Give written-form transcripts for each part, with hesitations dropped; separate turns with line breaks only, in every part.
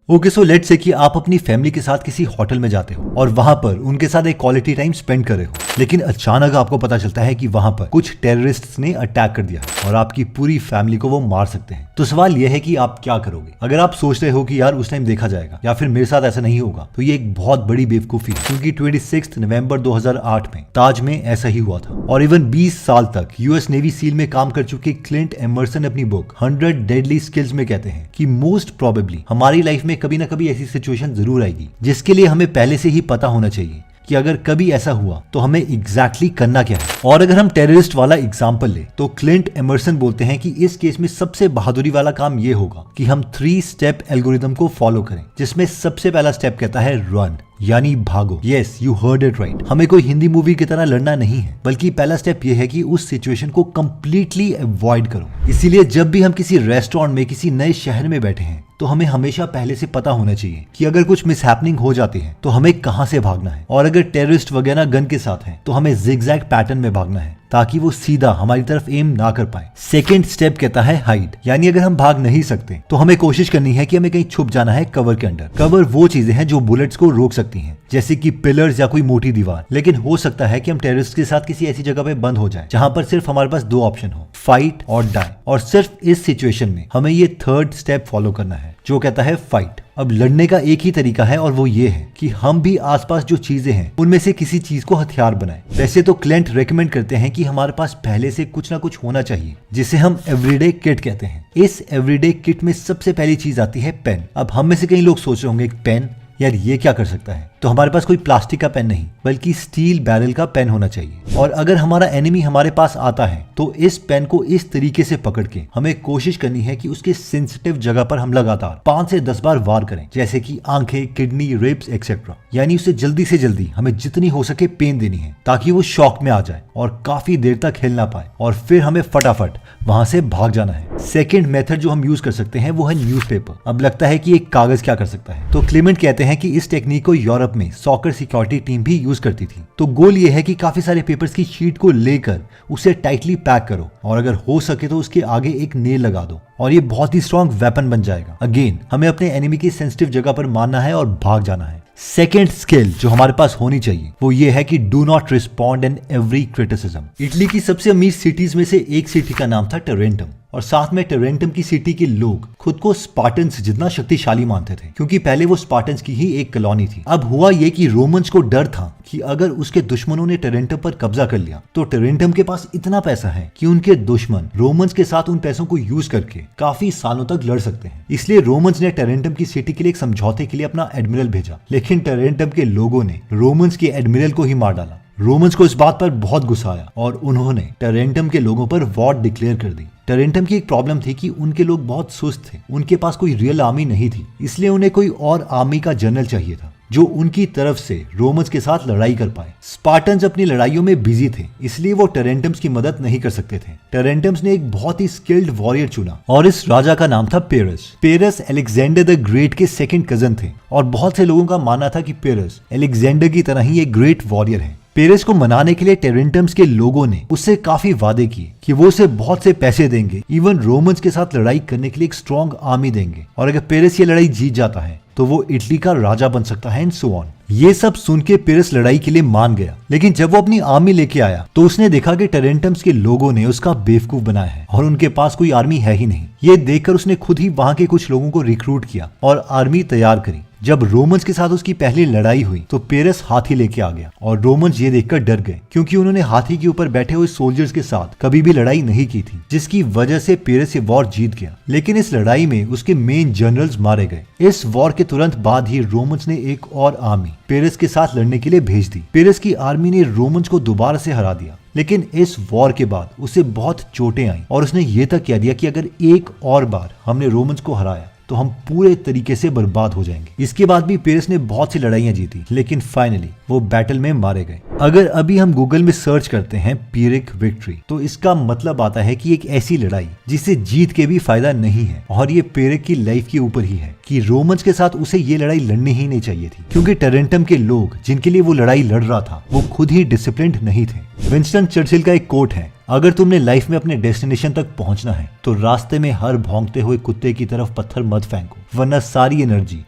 Okay so let's say कि आप अपनी फैमिली के साथ किसी होटल में जाते हो और वहां पर उनके साथ एक क्वालिटी टाइम स्पेंड कर रहे हो, लेकिन अचानक आपको पता चलता है कि वहां पर कुछ टेररिस्ट्स ने अटैक कर दिया और आपकी पूरी फैमिली को वो मार सकते हैं। तो सवाल यह है कि आप क्या करोगे। अगर आप सोच रहे हो कि यार उस टाइम देखा जाएगा या फिर मेरे साथ ऐसा नहीं होगा, तो ये एक बहुत बड़ी बेवकूफी है, क्योंकि 26 नवंबर 2008 में ताज में ऐसा ही हुआ था। और इवन 20 साल तक यूएस नेवी सील में काम कर चुके क्लिंट एमर्सन अपनी बुक 100 डेडली स्किल्स में कहते हैं कि मोस्ट प्रोबेबली हमारी लाइफ में कभी ना कभी ऐसी सिचुएशन जरूर आएगी जिसके लिए हमें पहले से ही पता होना चाहिए कि अगर कभी ऐसा हुआ तो हमें एग्जैक्टली करना क्या है। और अगर हम टेररिस्ट वाला एग्जांपल ले तो क्लिंट एमर्सन बोलते हैं कि इस केस में सबसे बहादुरी वाला काम ये होगा कि हम 3 स्टेप एल्गोरिथम को फॉलो करें, जिसमें सबसे पहला स्टेप कहता है रन, यानी भागो। Yes, you heard it right. हमें कोई हिंदी मूवी की तरह लड़ना नहीं है, बल्कि पहला स्टेप ये है कि उस सिचुएशन को कंप्लीटली अवॉइड करो। इसीलिए जब भी हम किसी रेस्टोरेंट में किसी नए शहर में बैठे हैं तो हमें हमेशा पहले से पता होना चाहिए कि अगर कुछ मिसहैपनिंग हो जाती है तो हमें कहां से भागना है, और अगर टेररिस्ट वगैरह गन के साथ हैं तो हमें जिगजैग पैटर्न में भागना है ताकि वो सीधा हमारी तरफ एम ना कर पाए। सेकंड स्टेप कहता है हाइड, यानी अगर हम भाग नहीं सकते तो हमें कोशिश करनी है कि हमें कहीं छुप जाना है कवर के अंदर। कवर वो चीजें हैं जो बुलेट्स को रोक सकती हैं, जैसे कि पिलर्स या कोई मोटी दीवार। लेकिन हो सकता है कि हम टेररिस्ट के साथ किसी ऐसी जगह पे बंद हो जाए जहां पर सिर्फ हमारे पास 2 ऑप्शन हो, फाइट और डाई। और सिर्फ इस सिचुएशन में हमें ये थर्ड स्टेप फॉलो करना है जो कहता है फाइट। अब लड़ने का एक ही तरीका है और वो ये है कि हम भी आसपास जो चीजें हैं उनमें से किसी चीज को हथियार बनाएं। वैसे तो क्लिंट रेकमेंड करते हैं कि हमारे पास पहले से कुछ ना कुछ होना चाहिए, जिसे हम एवरीडे किट कहते हैं। इस एवरीडे किट में सबसे पहली चीज आती है पेन। अब हम में से कई लोग सोच रहे होंगे पेन, यार ये क्या कर सकता है। तो हमारे पास कोई प्लास्टिक का पेन नहीं बल्कि स्टील बैरल का पेन होना चाहिए। और अगर हमारा एनिमी हमारे पास आता है तो इस पेन को इस तरीके से पकड़ के हमें कोशिश करनी है कि उसके सेंसिटिव जगह पर हम लगातार 5 से 10 बार वार करें, जैसे कि आंखें, किडनी, रिब्स एक्सेट्रा। यानी उसे जल्दी से जल्दी हमें जितनी हो सके पेन देनी है ताकि वो शॉक में आ जाए और काफी देर तक हिल ना पाए, और फिर हमें फटाफट वहां से भाग जाना है। सेकेंड मेथड जो हम यूज कर सकते हैं वो है न्यूज़पेपर। अब लगता है कि एक कागज क्या कर सकता है, तो क्लेमेंट कहते हैं कि इस टेक्निक को यूरोप में सॉकर सिक्योरिटी टीम भी यूज करती थी। तो गोल ये है कि काफी सारे पेपर्स की शीट को लेकर उसे टाइटली पैक करो, और अगर हो सके तो उसके आगे एक नेल लगा दो, और ये बहुत ही स्ट्रॉन्ग वेपन बन जाएगा। अगेन हमें अपने एनिमी की सेंसिटिव जगह पर मारना है और भाग जाना है। सेकेंड स्किल जो हमारे पास होनी चाहिए वो ये है कि do not respond in every criticism. Italy की सबसे अमीर सिटीज में से एक सिटी का नाम था टेरेंटम, और साथ में टेरेंटम की सिटी के लोग खुद को स्पार्टन्स जितना शक्तिशाली मानते थे, क्योंकि पहले वो स्पार्टन्स की ही एक कॉलोनी थी। अब हुआ ये कि रोमन्स को डर था कि अगर उसके दुश्मनों ने टेरेंटम पर कब्जा कर लिया तो टेरेंटम के पास इतना पैसा है कि उनके दुश्मन रोमन्स के साथ उन पैसों को यूज करके काफी सालों तक लड़ सकते हैं। इसलिए रोमन्स ने टेरेंटम की सिटी के लिए एक समझौते के लिए अपना एडमिरल भेजा, लेकिन टेरेंटम के लोगों ने रोमन्स के एडमिरल को ही मार डाला। रोमन्स को इस बात पर बहुत गुस्सा आया और उन्होंने टेरेंटम के लोगों पर वॉर डिक्लेयर कर दी। टेरेंटम की एक प्रॉब्लम थी कि उनके लोग बहुत सुस्त थे, उनके पास कोई रियल आर्मी नहीं थी, इसलिए उन्हें कोई और आर्मी का जनरल चाहिए था जो उनकी तरफ से रोमन्स के साथ लड़ाई कर पाए। स्पार्टन्स अपनी लड़ाइयों में बिजी थे, इसलिए वो टेरेंटम्स की मदद नहीं कर सकते थे। टेरेंटम्स ने एक बहुत ही स्किल्ड वॉरियर चुना और इस राजा का नाम था पेरस। पेरस अलेक्जेंडर द ग्रेट के सेकंड कजन थे, और बहुत से लोगों का मानना था कि पेरस अलेक्जेंडर की तरह ही एक ग्रेट वॉरियर है। पेरिस को मनाने के लिए टेरेंटम्स के लोगों ने उससे काफी वादे किए कि वो उसे बहुत से पैसे देंगे, इवन रोमन्स के साथ लड़ाई करने के लिए एक स्ट्रॉन्ग आर्मी देंगे, और अगर पेरिस ये लड़ाई जीत जाता है तो वो इटली का राजा बन सकता है, एंड सो ऑन। ये सब सुन के पेरिस लड़ाई के लिए मान गया, लेकिन जब वो अपनी आर्मी लेके आया तो उसने देखा कि टेरेंटम्स के लोगों ने उसका बेवकूफ बनाया है और उनके पास कोई आर्मी है ही नहीं। ये देखकर उसने खुद ही वहां के कुछ लोगों को रिक्रूट किया और आर्मी तैयार करी। जब रोमन्स के साथ उसकी पहली लड़ाई हुई तो पेरिस हाथी लेके आ गया, और रोमन्स ये देखकर डर गए क्योंकि उन्होंने हाथी के ऊपर बैठे हुए सोल्जर्स के साथ कभी भी लड़ाई नहीं की थी, जिसकी वजह से पेरिस ये वॉर जीत गया। लेकिन इस लड़ाई में उसके मेन जनरल्स मारे गए। इस वॉर के तुरंत बाद ही रोमन्स ने एक और आर्मी पेरिस के साथ लड़ने के लिए भेज दी। पेरिस की आर्मी ने रोमन्स को दोबारा से हरा दिया, लेकिन इस वॉर के बाद उसे बहुत चोटें आई और उसने ये तक कह दिया कि अगर एक और बार हमने रोमन्स को हराया तो हम पूरे तरीके से बर्बाद हो जाएंगे। इसके बाद भी पेरिस ने बहुत सी लड़ाइयां जीती, लेकिन फाइनली वो बैटल में मारे गए। अगर अभी हम गूगल में सर्च करते हैं पीरिक विक्ट्री तो इसका मतलब आता है कि एक ऐसी लड़ाई जिसे जीत के भी फायदा नहीं है, और ये पीरिक की लाइफ के ऊपर ही है। कि रोमन्स के साथ उसे ये लड़ाई लड़नी ही नहीं चाहिए थी, क्योंकि टेरेंटम के लोग जिनके लिए वो लड़ाई लड़ रहा था वो खुद ही डिसिप्लिन्ड नहीं थे। विंस्टन चर्चिल का एक कोट है, अगर तुमने लाइफ में अपने डेस्टिनेशन तक पहुंचना है तो रास्ते में हर भौंकते हुए कुत्ते की तरफ पत्थर मत फेंको, वरना सारी एनर्जी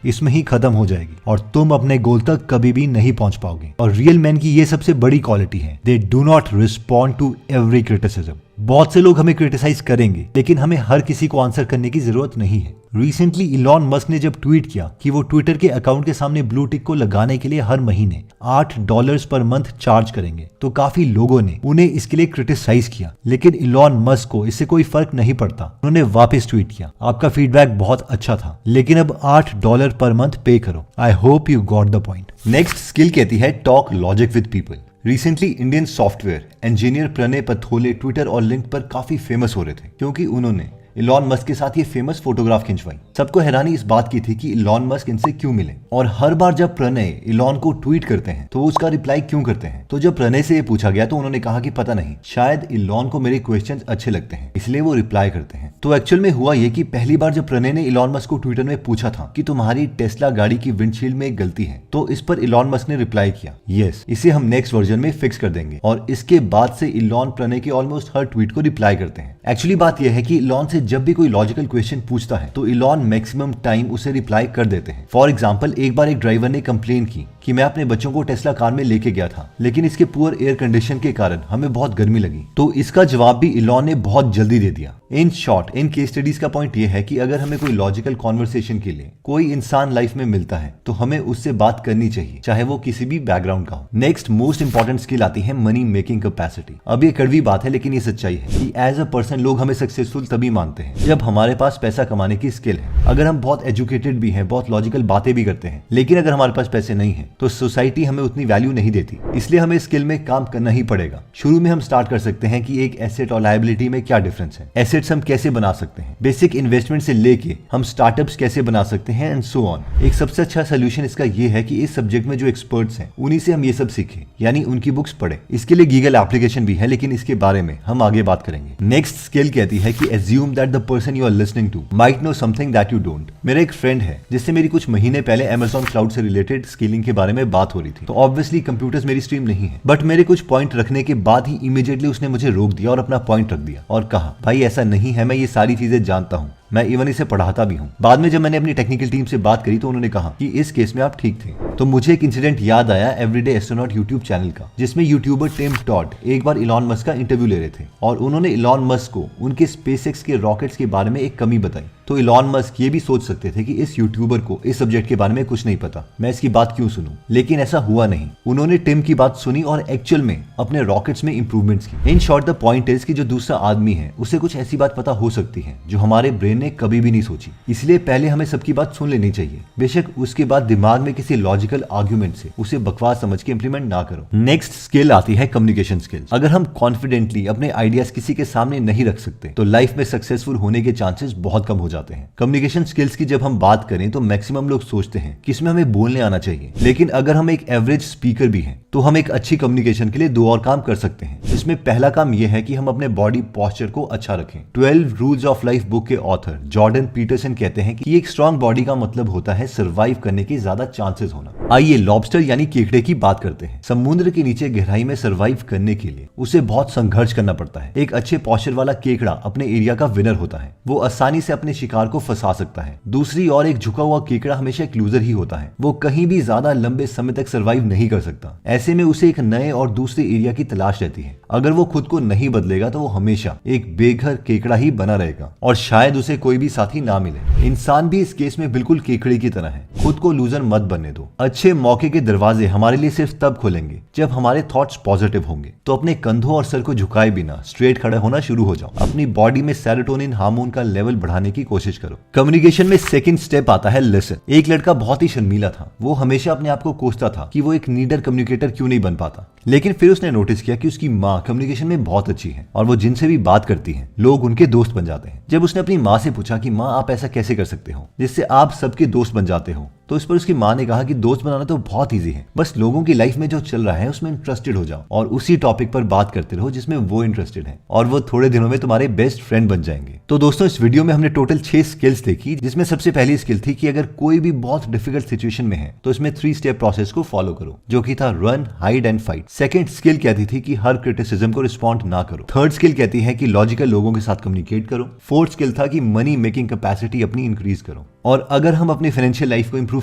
इसमें ही खत्म हो जाएगी और तुम अपने गोल तक कभी भी नहीं पहुंच पाओगे। और रियल मैन की ये सबसे बड़ी क्वालिटी है, they do not respond to every criticism. बहुत से लोग हमें क्रिटिसाइज करेंगे, लेकिन हमें हर किसी को आंसर करने की जरूरत नहीं है। रिसेंटली इलॉन मस्क ने जब ट्वीट किया कि वो ट्विटर के अकाउंट के सामने ब्लू टिक को लगाने के लिए हर महीने $8 पर मंथ चार्ज करेंगे, तो काफी लोगों ने उन्हें इसके लिए क्रिटिसाइज किया, लेकिन इलॉन मस्क को इससे कोई फर्क नहीं पड़ता। उन्होंने वापस ट्वीट किया, आपका फीडबैक बहुत अच्छा था, लेकिन अब $8 पर मंथ पे करो। I hope you got the point. Next skill कहती है talk logic with people. Recently Indian software engineer Pranay Pathole Twitter और लिंक पर काफी फेमस हो रहे थे, क्योंकि उन्होंने इलॉन मस्क के साथ ये फेमस फोटोग्राफ खिंचवाई। सबको हैरानी इस बात की थी कि इलॉन मस्क इनसे क्यों मिले, और हर बार जब प्रणय इलॉन को ट्वीट करते हैं तो वो उसका रिप्लाई क्यों करते हैं। तो जब प्रणय से ये पूछा गया तो उन्होंने कहा कि पता नहीं, शायद इलॉन को मेरे क्वेश्चंस अच्छे लगते हैं इसलिए वो रिप्लाई करते हैं। तो एक्चुअल में हुआ ये कि पहली बार जब प्रणय ने इलॉन मस्क को ट्विटर में पूछा था कि तुम्हारी टेस्ला गाड़ी की विंडशील्ड में एक गलती है, तो इस पर इलॉन मस्क ने रिप्लाई किया, यस, इसे हम नेक्स्ट वर्जन में फिक्स कर देंगे। और इसके बाद से इलॉन प्रणय के ऑलमोस्ट हर ट्वीट को रिप्लाई करते हैं। एक्चुअली बात यह है कि इलॉन से जब भी कोई लॉजिकल क्वेश्चन पूछता है तो इलॉन मैक्सिमम टाइम उसे रिप्लाई कर देते हैं। फॉर एग्जांपल, एक बार एक ड्राइवर ने कंप्लेन की कि मैं अपने बच्चों को टेस्ला कार में लेके गया था, लेकिन इसके पुअर एयर कंडीशन के कारण हमें बहुत गर्मी लगी। तो इसका जवाब भी इलॉन ने बहुत जल्दी दे दिया। In short, in case studies का पॉइंट ये है कि अगर हमें कोई लॉजिकल कॉन्वर्सेशन के लिए कोई इंसान लाइफ में मिलता है तो हमें उससे बात करनी चाहिए, चाहे वो किसी भी बैकग्राउंड का हो। नेक्स्ट मोस्ट इंपॉर्टेंट स्किल आती है मनी मेकिंग कैपेसिटी। अब ये कड़वी बात है, लेकिन ये सच्चाई है कि एज अ पर्सन लोग हमें सक्सेसफुल तभी मानते हैं जब हमारे पास पैसा कमाने की स्किल है। अगर हम बहुत एजुकेटेड भी हैं, बहुत लॉजिकल बातें भी करते हैं, लेकिन अगर हमारे पास पैसे नहीं है तो सोसाइटी हमें उतनी वैल्यू नहीं देती। इसलिए हमें स्किल में काम करना ही पड़ेगा। शुरू में हम स्टार्ट कर सकते हैं कि एक एसेट और लायबिलिटी में क्या डिफरेंस है, एसेट्स हम कैसे बना सकते हैं, बेसिक इन्वेस्टमेंट से लेके हम स्टार्टअप्स कैसे बना सकते हैं, एंड सो ऑन। एक सबसे अच्छा सोल्यूशन इसका ये है कि इस सब्जेक्ट में जो एक्सपर्ट्स हैं उन्हीं से हम ये सब सीखें, यानी उनकी बुक्स पढ़ें। इसके लिए गीगल एप्लीकेशन भी है, लेकिन इसके बारे में हम आगे बात करेंगे। नेक्स्ट स्किल कहती है कि assume that the person you are listening to might know something that you don't. मेरा एक फ्रेंड है जिससे मेरी कुछ महीने पहले अमेज़न क्लाउड से रिलेटेड स्किलिंग के बारे में बात हो रही थी। तो ऑब्वियसली कंप्यूटर्स मेरी स्ट्रीम नहीं है, बट मेरे कुछ पॉइंट रखने के बाद ही इमीडिएटली उसने मुझे रोक दिया और अपना पॉइंट रख दिया और कहा, भाई ऐसा नहीं है, मैं ये सारी चीजें जानता हूँ, मैं इवन इसे पढ़ाता भी हूँ। बाद में जब मैंने अपनी टेक्निकल टीम से बात करी तो उन्होंने कहा कि इस केस में आप ठीक थे। तो मुझे एक इंसिडेंट याद आया एवरीडे एस्ट्रोनॉट यूट्यूब चैनल का, जिसमें यूट्यूबर टिम टॉड एक बार इलॉन मस्क का इंटरव्यू ले रहे थे और उन्होंने इलॉन मस्क को उनके स्पेसएक्स के रॉकेट्स के बारे में एक कमी बताई। तो इलॉन मस्क ये भी सोच सकते थे कि इस यूट्यूबर को इस सब्जेक्ट के बारे में कुछ नहीं पता, मैं इसकी बात क्यों सुनूं, लेकिन ऐसा हुआ नहीं। उन्होंने टिम की बात सुनी और एक्चुअल में अपने रॉकेट्स में इंप्रूवमेंट्स की। In short the point is कि जो दूसरा आदमी है उसे कुछ ऐसी बात पता हो सकती है जो हमारे ब्रेन ने कभी भी नहीं सोची, इसलिए पहले हमें सबकी बात सुन लेनी चाहिए। बेशक उसके बाद दिमाग में किसी लॉजिकल आर्ग्यूमेंट से उसे बकवास समझ के इंप्लीमेंट ना करो। नेक्स्ट स्किल आती है कम्युनिकेशन स्किल्स। अगर हम कॉन्फिडेंटली अपने आइडियाज किसी के सामने नहीं रख सकते तो लाइफ में सक्सेसफुल होने के चांसेस बहुत कम हो जाते हैं। कम्युनिकेशन स्किल्स की जब हम बात करें तो मैक्सिमम लोग सोचते हैं कि इसमें हमें बोलने आना चाहिए, लेकिन अगर हम एक एवरेज स्पीकर भी हैं तो हम एक अच्छी कम्युनिकेशन के लिए 2 और काम कर सकते हैं। इसमें पहला काम यह है कि हम अपने बॉडी पोस्चर को अच्छा रखें। 12 रूल्स ऑफ लाइफ बुक के ऑथर जॉर्डन पीटरसन कहते हैं कि एक स्ट्रांग बॉडी का मतलब होता है सर्वाइव करने के ज्यादा चांसेस होना। आइए लॉबस्टर यानी केकड़े की बात करते हैं। समुद्र के नीचे गहराई में सर्वाइव करने के लिए उसे बहुत संघर्ष करना पड़ता है। एक अच्छे पोस्चर वाला केकड़ा अपने एरिया का विनर होता है, वो आसानी से अपने शिकार को फंसा सकता है। दूसरी ओर एक झुका हुआ केकड़ा हमेशा एक लूजर ही होता है, वो कहीं भी ज्यादा लंबे समय तक सर्वाइव नहीं कर सकता। ऐसे में उसे एक नए और दूसरे एरिया की तलाश रहती है। अगर वो खुद को नहीं बदलेगा तो वो हमेशा एक बेघर केकड़ा ही बना रहेगा और शायद उसे कोई भी साथी ना मिले। इंसान भी इस केस में बिल्कुल केकड़े की तरह है। खुद को लूजर मत बनने दो। अच्छे मौके के दरवाजे हमारे लिए सिर्फ तब खुलेंगे जब हमारे थॉट्स पॉजिटिव होंगे। तो अपने कंधों और सर को झुकाए बिना स्ट्रेट खड़े होना शुरू हो जाओ। अपनी बॉडी में सेरोटोनिन हार्मोन का लेवल बढ़ाने की कोशिश करो। कम्युनिकेशन में सेकंड स्टेप आता है लिसन। एक लड़का बहुत ही शर्मीला था। वो हमेशा अपने आप को कोसता था कि वो एक नीडर कम्युनिकेटर क्यों नहीं बन पाता, लेकिन फिर उसने नोटिस किया कि उसकी माँ कम्युनिकेशन में बहुत अच्छी है और वो जिनसे भी बात करती है लोग उनके दोस्त बन जाते हैं। जब उसने अपनी माँ से पूछा कि माँ आप ऐसा कैसे कर सकते हो जिससे आप सबके दोस्त बन जाते हो, तो इस पर उसकी माँ ने कहा कि दोस्त बनाना तो बहुत ईजी है, बस लोगों की लाइफ में जो चल रहा है उसमें इंटरेस्टेड हो जाओ और उसी टॉपिक पर बात करते रहो जिसमें वो इंटरेस्टेड है, और वो थोड़े दिनों में तुम्हारे बेस्ट फ्रेंड बन जाएंगे। तो दोस्तों इस वीडियो में हमने टोटल 6 स्किल्स देखी, जिसमें सबसे पहली स्किल थी कि अगर कोई भी बहुत डिफिकल्ट सिचुएशन में है तो इसमें 3 स्टेप प्रोसेस को फॉलो करो, जो कि था run, hide and fight. Second skill कहती थी कि हर क्रिटिसिज्म को रिस्पॉन्ड ना करो। थर्ड स्किल कहती है कि लॉजिकल लोगों के साथ कम्युनिकेट करो। फोर्थ स्किल था कि मनी मेकिंग कैपेसिटी अपनी इंक्रीज करो। और अगर हम अपनी फाइनेंशियल लाइफ को इंप्रूव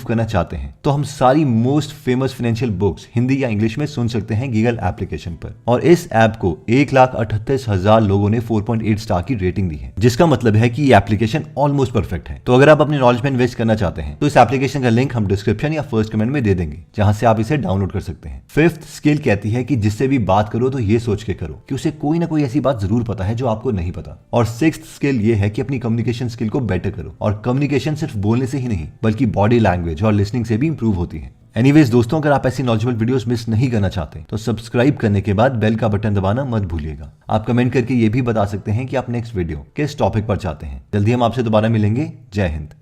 करना चाहते हैं तो हम सारी most famous financial books Hindi या इंग्लिश में सुन सकते हैं गीगल एप्लीकेशन पर। और इस ऐप को 1,38,000 लोगों ने 4.8 स्टार की रेटिंग दी है, जिसका मतलब है कि ये एप्लीकेशन ऑलमोस्ट परफेक्ट है। तो अगर आप अपनी नॉलेज में इन्वेस्ट करना चाहते हैं तो इस एप्लीकेशन का लिंक हम डिस्क्रिप्शन या फर्स्ट कमेंट में दे देंगे, जहां से आप इसे डाउनलोड कर सकते हैं। फिफ्थ स्किल कहती है कि जिससे भी बात करो तो ये सोच के करो कि उसे कोई ना कोई ऐसी बात जरूर पता है जो आपको नहीं पता। और सिक्स्थ स्किल ये है कि अपनी कम्युनिकेशन स्किल को बेटर करो। और कम्युनिकेशन सिर्फ बोलने से ही नहीं बल्कि बॉडी लैंग्वेज और लिसनिंग से भी इंप्रूव होती है। एनीवेज दोस्तों, अगर आप ऐसी नॉलेजेबल वीडियोस मिस नहीं करना चाहते तो सब्सक्राइब करने के बाद बेल का बटन दबाना मत भूलिएगा। आप कमेंट करके ये भी बता सकते हैं कि आप नेक्स्ट वीडियो किस टॉपिक पर चाहते हैं। जल्दी हम आपसे दोबारा मिलेंगे। जय हिंद।